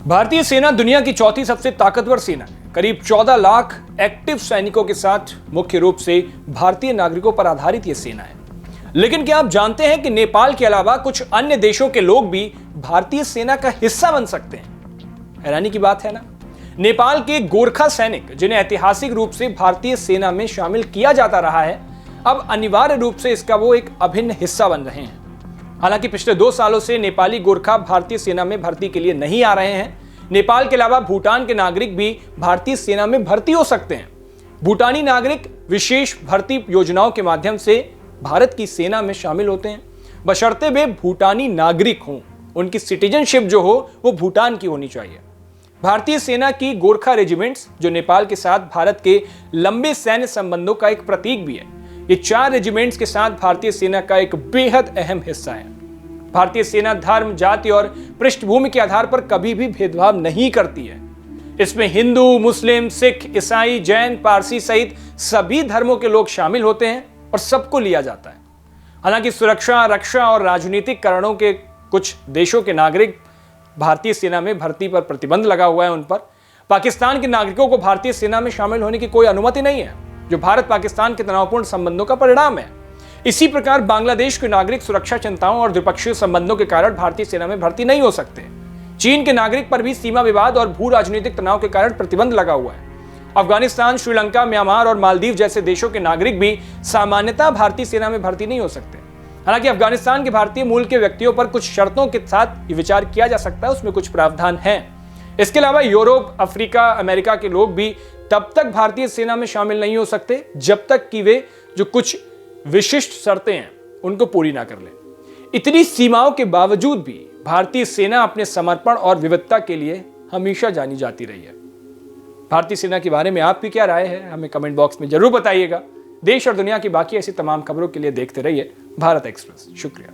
भारतीय सेना दुनिया की चौथी सबसे ताकतवर सेना है। करीब 14 लाख एक्टिव सैनिकों के साथ मुख्य रूप से भारतीय नागरिकों पर आधारित यह सेना है। लेकिन क्या आप जानते हैं कि नेपाल के अलावा कुछ अन्य देशों के लोग भी भारतीय सेना का हिस्सा बन सकते हैं? हैरानी की बात है ना। नेपाल के गोरखा सैनिक, जिन्हें ऐतिहासिक रूप से भारतीय सेना में शामिल किया जाता रहा है, अब अनिवार्य रूप से इसका वो एक अभिन्न हिस्सा बन रहे हैं। हालांकि पिछले 2 सालों से नेपाली गोरखा भारतीय सेना में भर्ती के लिए नहीं आ रहे हैं। नेपाल के अलावा भूटान के नागरिक भी भारतीय सेना में भर्ती हो सकते हैं। भूटानी नागरिक विशेष भर्ती योजनाओं के माध्यम से भारत की सेना में शामिल होते हैं, बशर्ते वे भूटानी नागरिक हों। उनकी सिटीजनशिप जो हो वो भूटान की होनी चाहिए। भारतीय सेना की गोरखा रेजिमेंट्स, जो नेपाल के साथ भारत के लंबे सैन्य संबंधों का एक प्रतीक भी है, ये 4 रेजिमेंट्स के साथ भारतीय सेना का एक बेहद अहम हिस्सा है। भारतीय सेना धर्म, जाति और पृष्ठभूमि के आधार पर कभी भी भेदभाव नहीं करती है। इसमें हिंदू, मुस्लिम, सिख, ईसाई, जैन, पारसी सहित सभी धर्मों के लोग शामिल होते हैं और सबको लिया जाता है। हालांकि सुरक्षा, रक्षा और राजनीतिक कारणों के कुछ देशों के नागरिक भारतीय सेना में भर्ती पर प्रतिबंध लगा हुआ है। उन पर पाकिस्तान के नागरिकों को भारतीय सेना में शामिल होने की कोई अनुमति नहीं है, जो भारत पाकिस्तान के तनावपूर्ण संबंधों का परिणाम है। इसी प्रकार बांग्लादेश के नागरिक सुरक्षा चिंताओं और द्विपक्षीय संबंधों के कारण भारतीय सेना में भर्ती नहीं हो सकते। चीन के नागरिक पर भी सीमा विवाद और भू राजनीतिक तनाव के कारण प्रतिबंध लगा हुआ है। अफगानिस्तान, श्रीलंका, म्यांमार और मालदीव जैसे देशों के नागरिक भी सामान्यतः भारतीय सेना में भर्ती नहीं हो सकते। हालांकि अफगानिस्तान के भारतीय मूल के व्यक्तियों पर कुछ शर्तों के साथ विचार किया जा सकता है, उसमें कुछ प्रावधान हैं। इसके अलावा यूरोप, अफ्रीका, अमेरिका के लोग भी तब तक भारतीय सेना में शामिल नहीं हो सकते जब तक कि वे जो कुछ विशिष्ट शर्तें हैं उनको पूरी ना कर लें। इतनी सीमाओं के बावजूद भी भारतीय सेना अपने समर्पण और विविधता के लिए हमेशा जानी जाती रही है। भारतीय सेना के बारे में आपकी क्या राय है, हमें कमेंट बॉक्स में जरूर बताइएगा। देश और दुनिया की बाकी ऐसी तमाम खबरों के लिए देखते रहिए भारत एक्सप्रेस। शुक्रिया।